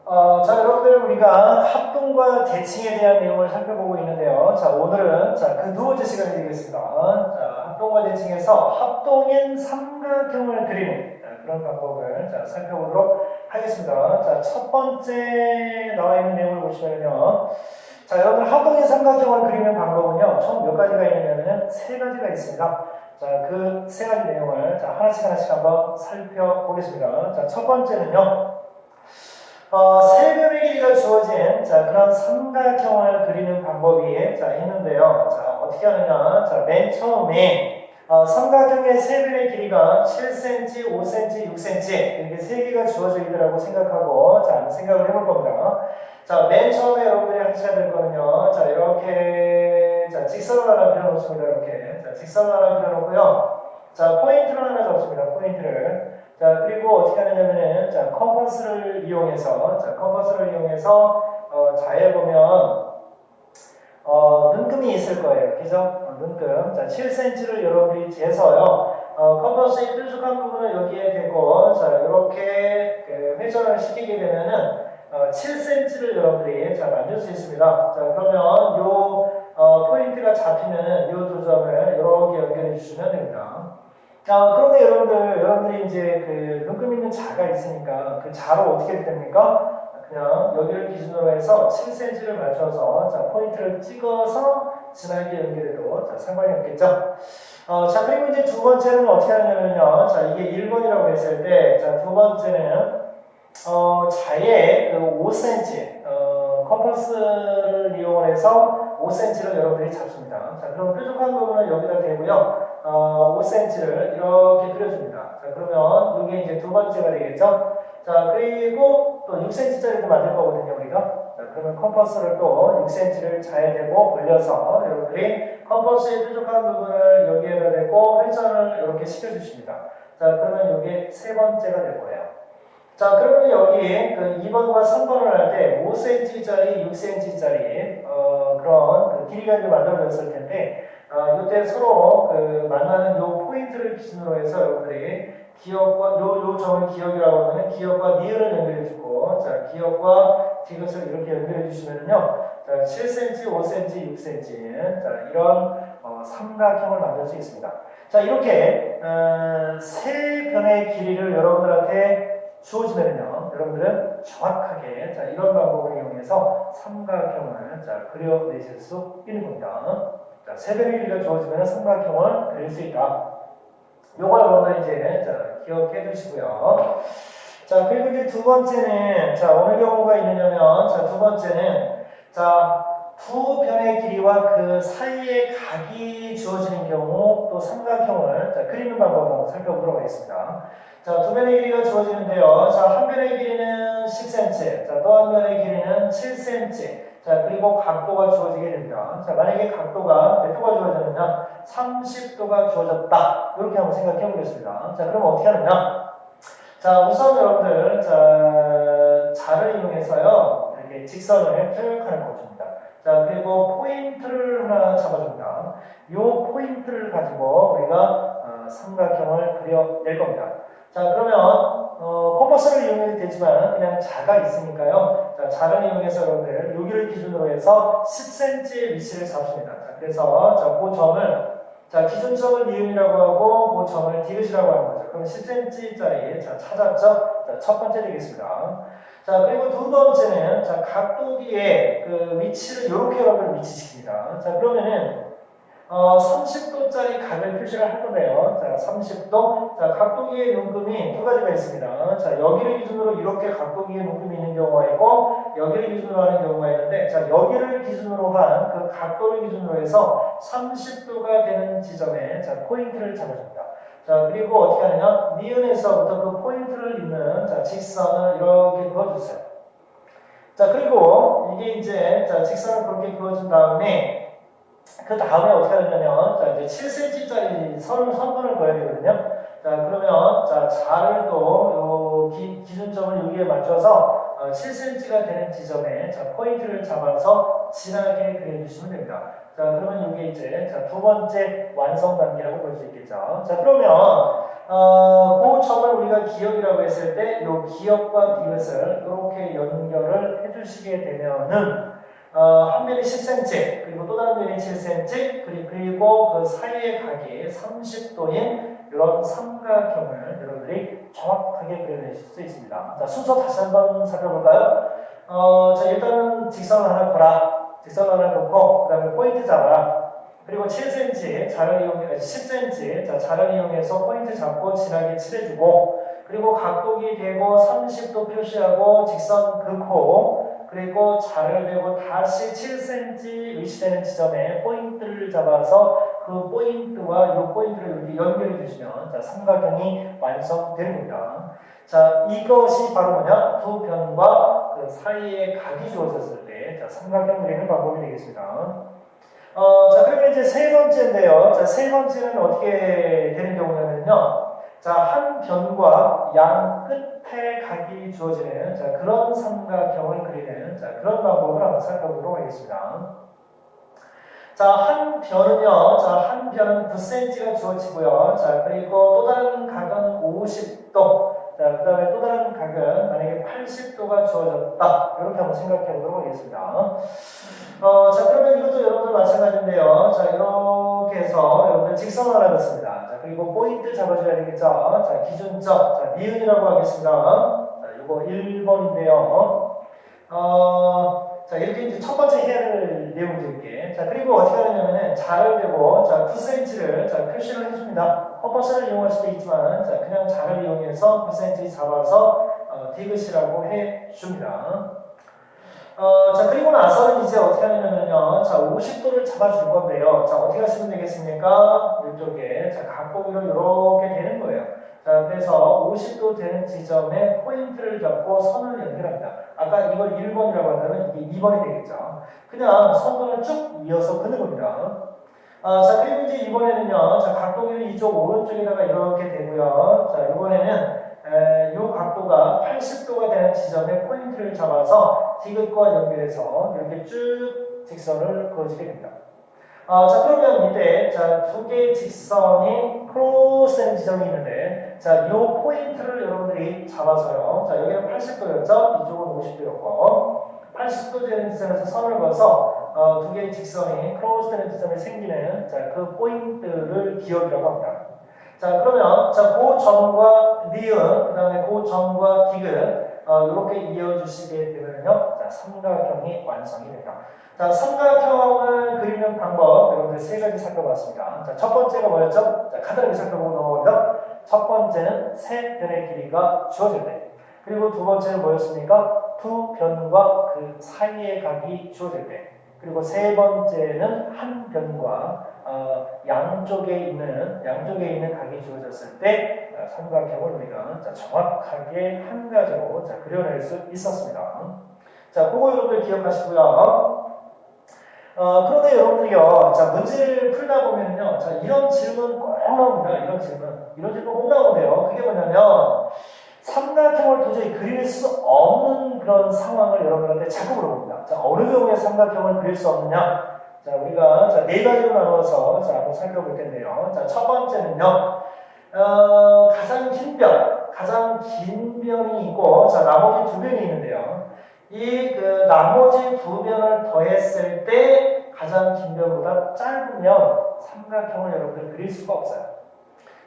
자, 여러분들 우리가 합동과 대칭에 대한 내용을 살펴보고 있는데요. 자, 오늘은 그 두 번째 시간이 되겠습니다. 자, 합동과 대칭에서 합동인 삼각형을 그리는 그런 방법을 살펴보도록 하겠습니다. 자, 첫 번째 나와 있는 내용을 보시면요. 자, 여러분들 합동인 삼각형을 그리는 방법은요. 총 몇 가지가 있냐면 세 가지가 있습니다. 자, 그 세 가지 내용을 하나씩 한번 살펴보겠습니다. 자, 첫 번째는요. 세 변의 길이가 주어진 그런 삼각형을 그리는 방법이 있는데요. 자, 어떻게 하느냐? 자, 맨 처음에 삼각형의 세 변의 길이가 7cm, 5cm, 6cm 이렇게 세 개가 주어져 있다고 생각하고 생각을 해볼 겁니다. 자, 맨 처음에 여러분들이 하셔야 될 거는요. 자, 이렇게 직선을 하나 그려놓습니다. 이렇게 직선을 하나 그려놓고요. 자, 포인트를 하나 잡습니다. 포인트를. 자, 그리고 어떻게 하느냐면은, 컴퍼스를 이용해서, 자에 보면, 눈금이 있을 거예요. 그죠? 눈금. 자, 7cm를 여러분들이 재서요, 컴퍼스의 뾰족한 부분을 여기에 대고, 이렇게 회전을 시키게 되면은, 7cm를 여러분들이 만들 수 있습니다. 자, 그러면 포인트가 잡히면은 요 두 점을 이렇게 연결해 주시면 됩니다. 그런데 여러분들이 이제 눈금 있는 자가 있으니까 그 자로 어떻게 됩니까? 그냥 여기를 기준으로 해서 7cm를 맞춰서 포인트를 찍어서 진하게 연결해도 상관이 없겠죠? 자, 그리고 이제 두 번째는 어떻게 하냐면요. 자, 이게 1번이라고 했을 때, 두 번째는, 자의 5cm, 컴퍼스를 이용해서 5cm를 여러분들이 잡습니다. 자, 그럼 뾰족한 부분을 여기다 대고요. 5cm를 이렇게 그려줍니다. 자, 그러면 이게 이제 두 번째가 되겠죠? 자, 그리고 또 6cm짜리도 만들 거거든요, 우리가. 자, 그러면 컴퍼스를 또 6cm를 자에 대고 벌려서 여러분들이 컴퍼스의 뾰족한 부분을 여기에다 대고 회전을 이렇게 시켜주십니다. 자, 그러면 이게 세 번째가 될 거예요. 자, 그러면 여기 2번과 3번을 할 때 5cm짜리, 6cm짜리 그런 길이가 이제 만들어졌을 텐데 이때 서로 만나는 요 포인트를 기준으로 해서 여러분들이 기역과 요 점을 기역이라고 하면 기역과 니은을 연결해주고 기역과 디귿을 이렇게 연결해주시면요 7cm, 5cm, 6cm 이런 삼각형을 만들 수 있습니다. 자, 이렇게 세 변의 길이를 여러분들한테 주어지면요, 여러분들은 정확하게 이런 방법을 이용해서 삼각형을 그려내실 수 있는 겁니다. 자, 세 변의 길이가 주어지면 삼각형을 그릴 수 있다. 요거 여러분들 이제 기억해 두시고요. 자, 그리고 이제 두 번째는 어느 경우가 있느냐면 두 번째는 두 변의 길이와 그 사이에 각이 주어지는 경우 또 삼각형을 그리는 방법을 한번 살펴보도록 하겠습니다. 자, 두 변의 길이가 주어지는데요. 한 변의 길이는 10cm, 또 한 변의 길이는 7cm. 자, 그리고 각도가 주어지게 됩니다. 자, 만약에 각도가 몇 도가 주어졌느냐? 30도가 주어졌다. 이렇게 한번 생각해 보겠습니다. 자, 그럼 어떻게 하느냐? 자, 우선 여러분들, 자를 이용해서요, 이렇게 직선을 쭉 하는 것입니다. 자, 그리고 포인트를 하나 잡아줍니다. 이 포인트를 가지고 우리가 삼각형을 그려낼 겁니다. 자, 그러면 컴퍼스를 이용해도 되지만 그냥 자가 있으니까요. 자, 자를 이용해서 여러분들 여기를 기준으로 해서 10cm의 위치를 잡습니다. 자, 그래서 그 점을 기준점을 니은이라고 하고 그 점을 디귿이라고 하는 거죠. 그럼 10cm짜리 찾았죠? 첫 번째 되겠습니다. 자, 그리고 두 번째는 각도기의 위치를 이렇게 여러분들 위치시킵니다. 자, 그러면은 30도짜리 각을 표시를 할 건데요. 자, 30도. 자, 각도기의 눈금이 두 가지가 있습니다. 자, 여기를 기준으로 이렇게 각도기의 눈금이 있는 경우가 있고, 여기를 기준으로 하는 경우가 있는데, 자, 여기를 기준으로 한 그 각도를 기준으로 해서 30도가 되는 지점에 포인트를 잡아줍니다. 자, 그리고 어떻게 하느냐? 니은에서부터 그 포인트를 잇는 직선을 이렇게 그어주세요. 자, 그리고 이게 이제 직선을 그렇게 그어준 다음에 그 다음에 어떻게 하냐면 이제 7cm짜리 선분을 그어야 되거든요. 자, 그러면 자를 또 기준점을 여기에 맞춰서 7cm가 되는 지점에 포인트를 잡아서 진하게 그려주시면 됩니다. 자, 그러면 이게 이제 자, 두 번째 완성 단계라고 볼 수 있겠죠. 자, 그러면 그 점을 우리가 기억이라고 했을 때 이 기억과 디귿을 이렇게 연결을 해주시게 되면은 한 면이 10cm 그리고 또 다른 면이 7cm 그리고 그 사이의 각이 30도인 이런 삼각형을 여러분들이 정확하게 그려내실 수 있습니다. 자, 순서 다시 한번 살펴볼까요? 자, 일단은 직선을 하나 걸어. 직선을 하나 긋고 그 다음에 포인트 잡아라. 그리고 7cm 자를 이용해 10cm 자, 자를 이용해서 포인트 잡고 진하게 칠해주고 그리고 각도기 대고 30도 표시하고 직선 긋고 그리고 자를 대고 다시 7cm 위치되는 지점에 포인트를 잡아서 그 포인트와 이 포인트를 이렇게 연결해 주시면 자, 삼각형이 완성되는 겁니다. 자, 이것이 바로 뭐냐? 두 변과 그 사이에 각이 주어졌을 때 자, 삼각형 그리는 방법이 되겠습니다. 자, 그러면 이제 세 번째인데요. 자, 세 번째는 어떻게 되는 경우냐면요. 자, 한 변과 양 끝에 각이 주어지는 자, 그런 삼각형을 그리는 자, 그런 방법을 한번 살펴보도록 하겠습니다. 자, 한 변은요. 자, 한 변은 9cm가 주어지고요. 자, 그리고 또 다른 각은 50도. 자, 그 다음에 또 다른 각은 만약에 80도가 주어졌다. 이렇게 한번 생각해 보도록 하겠습니다. 자, 그러면 이것도 여러분들 마찬가지인데요. 자, 이렇게 해서 여러분들 직선을 하나 긋습니다. 자, 그리고 포인트 잡아줘야 되겠죠. 자, 기준점. 자, 니은이라고 하겠습니다. 자, 이거 1번인데요. 자, 이렇게 이제 첫 번째 해야 할 내용들게. 자, 그리고 어떻게 하느냐면은 자를 대고 자, 9cm를 자, 표시를 해줍니다. 컴퍼스를 이용할 수도 있지만 자, 그냥 자를 이용해서 9cm 잡아서 디귿이라고 해줍니다. 자, 그리고 나서는 이제 어떻게 하냐면요. 자, 50도를 잡아줄 건데요. 자, 어떻게 하시면 되겠습니까? 이쪽에. 자, 각도기로 이렇게 되는 거예요. 자, 그래서 50도 되는 지점에 포인트를 잡고 선을 연결합니다. 아까 이걸 1번이라고 한다면 이게 2번이 되겠죠. 그냥 선분을 쭉 이어서 긋는 겁니다. 자, 그리고 이제 이번에는요. 자, 각도기를 이쪽 오른쪽에다가 이렇게 되고요. 자, 이번에는 이 각도가 80도가 되는 지점에 포인트를 잡아서 디귿과 연결해서 이렇게 쭉 직선을 그어주게 됩니다. 자, 그러면 이때 자, 두 개의 직선이 크로스되는 지점이 있는데 자, 이 포인트를 여러분들이 잡아서요. 자, 여기는 80도였죠? 이쪽은 50도였고 80도 되는 지점에서 선을 그어서 두 개의 직선이 크로스되는 지점에 생기는 자, 그 포인트를 기억이라고 합니다. 자, 그러면 자, 그 점과 니은, 그 다음에 그 점과 디귿 이렇게 이어주시게 되면요, 자, 삼각형이 완성이 됩니다. 자, 삼각형을 그리는 방법 여러분들 세 가지 살펴봤습니다. 자, 첫 번째가 뭐였죠? 자, 간단하게 살펴보고 넘어갑니다. 첫 번째는 세 변의 길이가 주어질 때. 그리고 두 번째는 뭐였습니까? 두 변과 그 사이의 각이 주어질 때. 그리고 세 번째는 한 변과 양쪽에 있는 각이 주어졌을 때 삼각형을 우리가 자, 정확하게 한 가지로 자, 그려낼 수 있었습니다. 자, 그거 여러분들 기억하시고요. 그런데 여러분들이요, 자, 문제를 풀다 보면요, 자, 이런 질문 꼭 나옵니다. 이런 질문 꼭 나오는데요. 그게 뭐냐면 삼각형을 도저히 그릴 수 없는 그런 상황을 여러분한테 자꾸 물어봅니다. 자, 어느 경우에 삼각형을 그릴 수 없느냐? 자, 우리가 자, 네 가지로 나눠서 자, 한번 살펴볼 텐데요. 자, 첫 번째는요, 가장 긴 변이 있고, 자, 나머지 두 변이 있는데요. 이 그 나머지 두 변을 더했을 때 가장 긴 변보다 짧으면 삼각형을 여러분들 그릴 수가 없어요.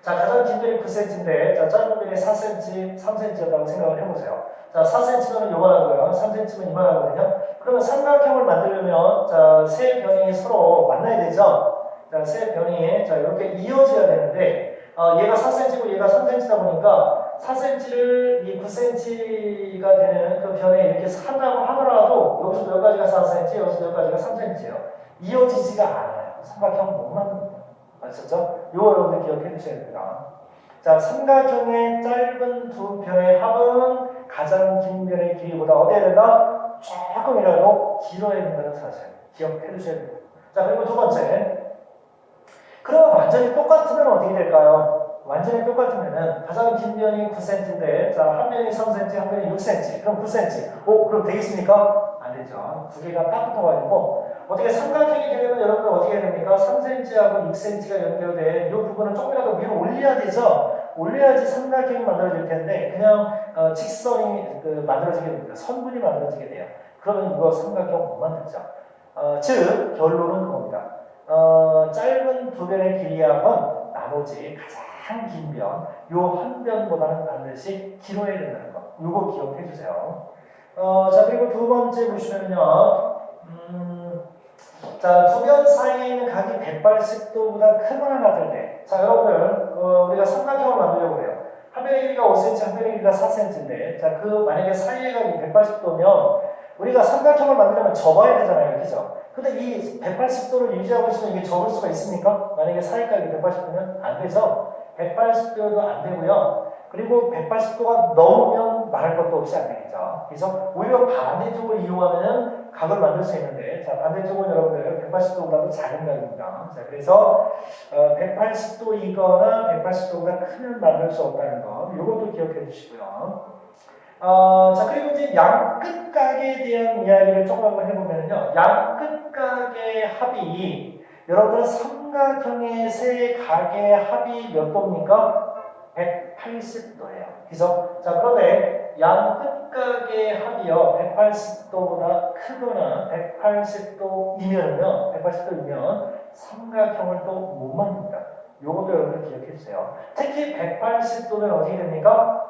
자, 가장 긴 변이 9cm인데, 자, 짧은 변이 4cm, 3cm였다고 생각을 해보세요. 자, 4cm면 요만하고요. 3cm면 이만하거든요. 그러면 삼각형을 만들려면, 자, 세 변이 서로 만나야 되죠? 자, 세 변이, 자, 이렇게 이어져야 되는데, 얘가 4cm고 얘가 3cm다 보니까, 4cm를 이 9cm가 되는 그 변에 이렇게 산다고 하더라도, 여기서 여기까지가 4cm, 여기서 여기까지가 3cm예요. 이어지지가 않아요. 삼각형 못 만듭니다. 아셨죠? 이거 여러분들 기억해 두셔야 됩니다. 자, 삼각형의 짧은 두 변의 합은 가장 긴 변의 길이보다 어디에 된다? 조금이라도 길어야 된다는 사실 기억해 두셔야 됩니다. 자, 그리고 두 번째. 그럼 완전히 똑같으면 어떻게 될까요? 완전히 똑같으면은 가장 긴 변이 9cm인데 자, 한 변이 3cm, 한 변이 6cm. 그럼 9cm. 그럼 되겠습니까? 안 안 되죠. 두 개가 딱 붙어가지고 어떻게 삼각형이 되려면 여러분들 어떻게 해야 됩니까? 3cm하고 6cm가 연결된 이 부분을 조금이라도 위로 올려야 되죠. 올려야지 삼각형이 만들어질 텐데 그냥 직선이 만들어지게 됩니다. 선분이 만들어지게 돼요. 그러면 이거 삼각형 못 만들죠. 즉 결론은 그겁니다. 짧은 두 변의 길이하고 나머지 가장 긴 변, 요 한 변보다는 반드시 길어야 된다는 거. 요거 기억해 주세요. 자, 그리고 두 번째 보시면요. 자, 두 변 사이에 있는 각이 180도보다 크거나 같을 때. 자, 여러분들, 우리가 삼각형을 만들려고 해요. 한 변의 길이가 5cm, 한 변의 길이가 4cm인데, 자, 만약에 사이의 각이 180도면, 우리가 삼각형을 만들려면 접어야 되잖아요. 그죠? 근데 이 180도를 유지하고 있으면 이게 접을 수가 있습니까? 만약에 사이각이 180도면 안 되죠? 180도도 안 되고요. 그리고 180도가 넘으면 말할 것도 없이 안 되겠죠. 그래서 오히려 반대쪽을 이용하면 각을 만들 수 있는데, 자, 반대쪽은 여러분들 180도보다도 작은 각입니다. 자, 그래서 180도이거나 180도보다 크면 만들 수 없다는 거, 이것도 기억해 주시고요. 자, 그리고 이제 양끝각에 대한 이야기를 조금 한번 해보면요. 양끝각의 합이, 여러분들은 삼각형의 세 각의 합이 몇 도입니까? 180도예요. 그죠? 자, 그런데 양끝각의 합이요, 180도보다 크거나 180도이면요, 180도이면 삼각형을 또 못 만듭니다. 요것도 여러분들 기억해 주세요. 특히 180도면 어떻게 됩니까?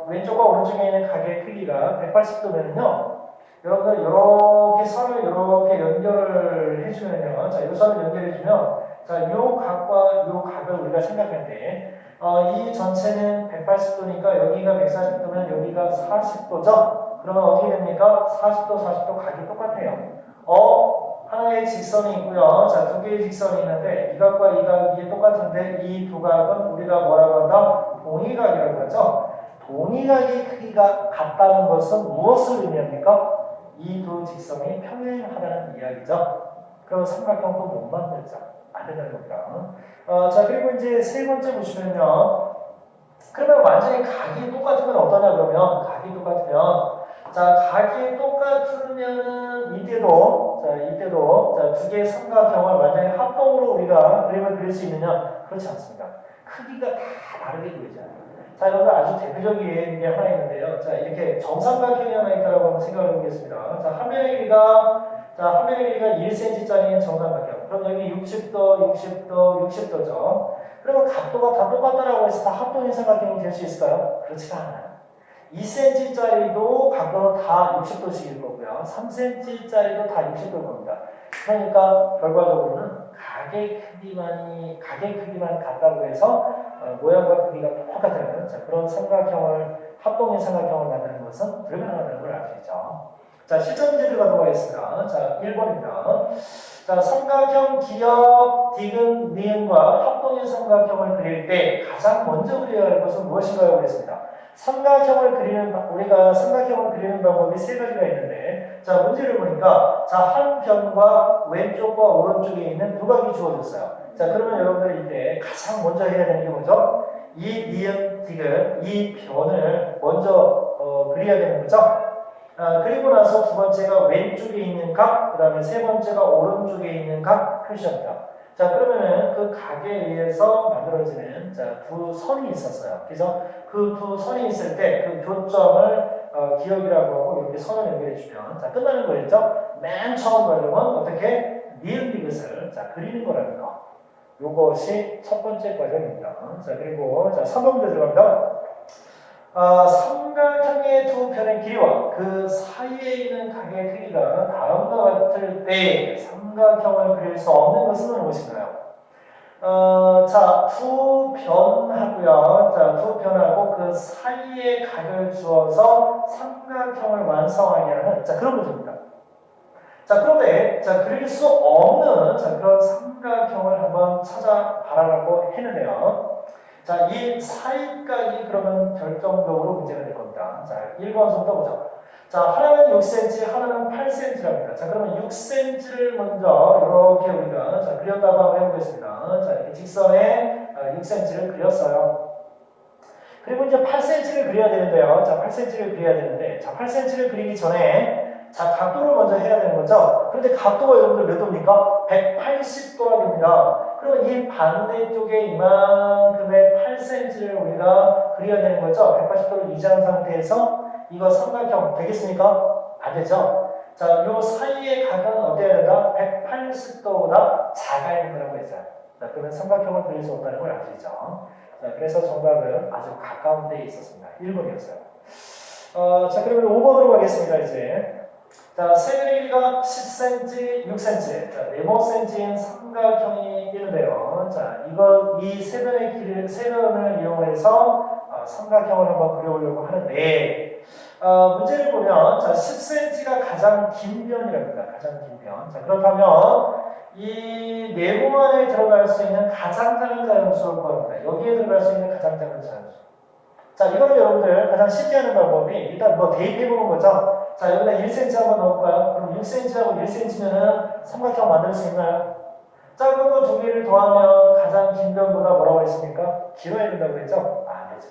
왼쪽과 오른쪽에 있는 각의 크기가 180도면요. 여러분들 이렇게 선을 이렇게 연결을 해주면요. 자, 이 선을 연결해주면 자, 이 각과 이 각을 우리가 생각할 때 이 전체는 180도니까 여기가 140도면 여기가 40도죠. 그러면 어떻게 됩니까? 40도, 40도 각이 똑같아요. 하나의 직선이 있고요. 자, 두 개의 직선이 있는데 이 각과 이 각이 똑같은데 이 두 각은 우리가 뭐라고 한다? 동의각이라고 하죠. 동의각의 크기가 같다는 것은 무엇을 의미합니까? 이 두 직선이 평행하다는 이야기죠. 그럼 삼각형도 못 만들죠. 안 된다는 겁니다. 자, 그리고 이제 세 번째 보시면요. 그러면 완전히 각이 똑같으면 어떠냐 그러면 각이 똑같으면 자, 각이 똑같으면은 이때도 자, 두 개의 삼각형을 완전히 합동으로 우리가 그림을 그릴 수 있느냐? 그렇지 않습니다. 크기가 다 다르게 그리잖아요. 자, 여러분 아주 대표적인 게 하나 있는데요. 자, 이렇게 정삼각형이 하나 있다고 한번 생각을 해보겠습니다. 자, 한 변의 길이가 1cm짜리인 정삼각형. 그럼 여기 60도, 60도, 60도죠. 그러면 각도가 다 똑같다라고 해서 다 합동인 삼각형이 될 수 있을까요? 그렇지가 않아요. 2cm짜리도 각도는 다 60도씩일 거고요. 3cm짜리도 다 60도일 겁니다. 그러니까 결과적으로는 각의 크기만 같다고 해서 모양과 크기가 똑같은 자, 그런 삼각형을 합동인 삼각형을 만드는 것은 불가능하다는 걸 알 수 있죠. 자, 실전 문제 들어가도록 하겠습니다. 자, 1번입니다. 자, 삼각형 기역, 디귿, 니은과 합동인 삼각형을 그릴 때 가장 먼저 그려야 할 것은 무엇인가요? 그랬습니다. 우리가 삼각형을 그리는 방법이 세 가지가 있는데, 자, 문제를 보니까, 자, 한 변과 왼쪽과 오른쪽에 있는 두 각이 주어졌어요. 자, 그러면 여러분들 이때 가장 먼저 해야 되는 게 뭐죠? 이 니은, 디귿, 이 변을 먼저 그려야 되는 거죠. 그리고 나서 두 번째가 왼쪽에 있는 각, 그 다음에 세 번째가 오른쪽에 있는 각 표시합니다. 자, 그러면은 그 각에 의해서 만들어지는 자, 두 선이 있었어요. 그래서 그 두 선이 있을 때 그 교점을 기역이라고 하고 이렇게 선을 연결해주면 자, 끝나는 거였죠. 맨 처음 과정은 어떻게 니은 디귿을 자, 그리는 거라는 거. 요것이 첫 번째 과정입니다. 자, 그리고 자, 3번 문제 들어갑니다. 삼각형의 두 편의 길이와 그 사이에 있는 각의 크기가 다음과 같을 때 삼각형을 그릴 수 없는 것은 무엇인가요? 자, 두 변하고요. 자, 두 변하고 그 사이에 각을 주어서 삼각형을 완성하게 하는 자, 그런 문제입니다. 자, 그런데 자, 그릴 수 없는 자, 그런 삼각형을 한번 찾아봐라고 했는데요. 자, 이 사이각이 그러면 결정적으로 문제가 될 겁니다. 자, 1번부터 보죠. 자, 하나는 6cm, 하나는 8cm랍니다. 자, 그러면 6cm를 먼저 이렇게 우리가 자, 그렸다고 한번 해보겠습니다. 자, 이렇게 직선에 6cm를 그렸어요. 그리고 이제 8cm를 그려야 되는데요. 자, 8cm를 그려야 되는데, 자, 8cm를 그리기 전에 자, 각도를 먼저 해야 되는 거죠. 그런데 각도가 여러분들 몇 도입니까? 180도가 됩니다. 그럼 이 반대쪽에 이만큼의 8cm를 우리가 그려야 되는 거죠. 180도를 유지한 상태에서 이거 삼각형 되겠습니까? 안 되죠. 자, 요 사이의 각은 어때야 된다? 180도보다 작아야 된다고 했어요. 자, 그러면 삼각형을 그릴 수 없다는 걸 아시죠? 자, 그래서 정답은 아주 가까운 데에 있었습니다. 1번이었어요. 자, 그러면 5번으로 가겠습니다, 이제. 자, 세변의 길이가 10cm, 6cm. 자, 네모 cm인 삼각형이 있는데요. 자, 이 세변을 이용해서 삼각형을 한번 그려보려고 하는데, 문제를 보면, 자, 10cm가 가장 긴 변이랍니다. 가장 긴 변. 자, 그렇다면, 이 네모 안에 들어갈 수 있는 가장 작은 자연수를 구합니다. 여기에 들어갈 수 있는 가장 작은 자연수. 자, 이거는 여러분들 가장 쉽게 하는 방법이 일단 뭐 대입해보는 거죠. 자, 여기다 1cm 한번 넣을까요? 그럼 6cm하고 1cm면은 삼각형 만들 수 있나요? 작은 거 두 개를 더하면 가장 긴 변보다 뭐라고 했습니까? 길어야 된다고 했죠? 안 되죠.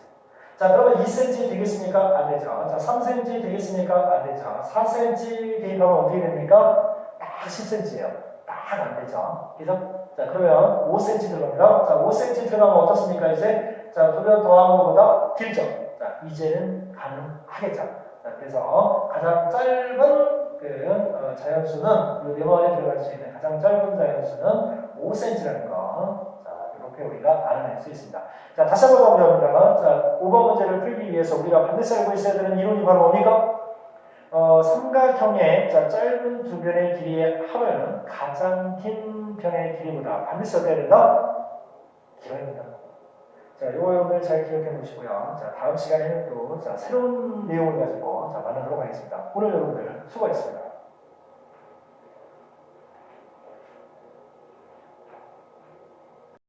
자, 그러면 2cm 되겠습니까? 안 되죠. 자, 3cm 되겠습니까? 안 되죠. 4cm 대입하면 어떻게 됩니까? 딱 10cm예요. 딱 안 되죠. 그죠? 자, 그러면 5cm 들어갑니다. 자, 5cm 들어가면 어떻습니까? 이제 자, 두 배 더한 것보다 길죠. 자, 이제는 가능하겠죠. 자, 그래서 가장 짧은 자연수는 이 네모 안에 들어갈 수 있는 가장 짧은 자연수는 5cm라는 거. 자, 이렇게 우리가 알아낼 수 있습니다. 자, 다시 한번 보자면 자, 5번 문제를 풀기 위해서 우리가 반드시 알고 있어야 되는 이론이 바로 뭡니까? 삼각형의 자, 짧은 두 변의 길이의 합은 가장 긴 변의 길이보다 반드시 어때야 된다? 길어야 된다. 자, 이거 여러분들 잘 기억해 놓으시고요. 자, 다음 시간에는 또 새로운 내용을 가지고 만나도록 하겠습니다. 오늘 여러분들 수고하셨습니다.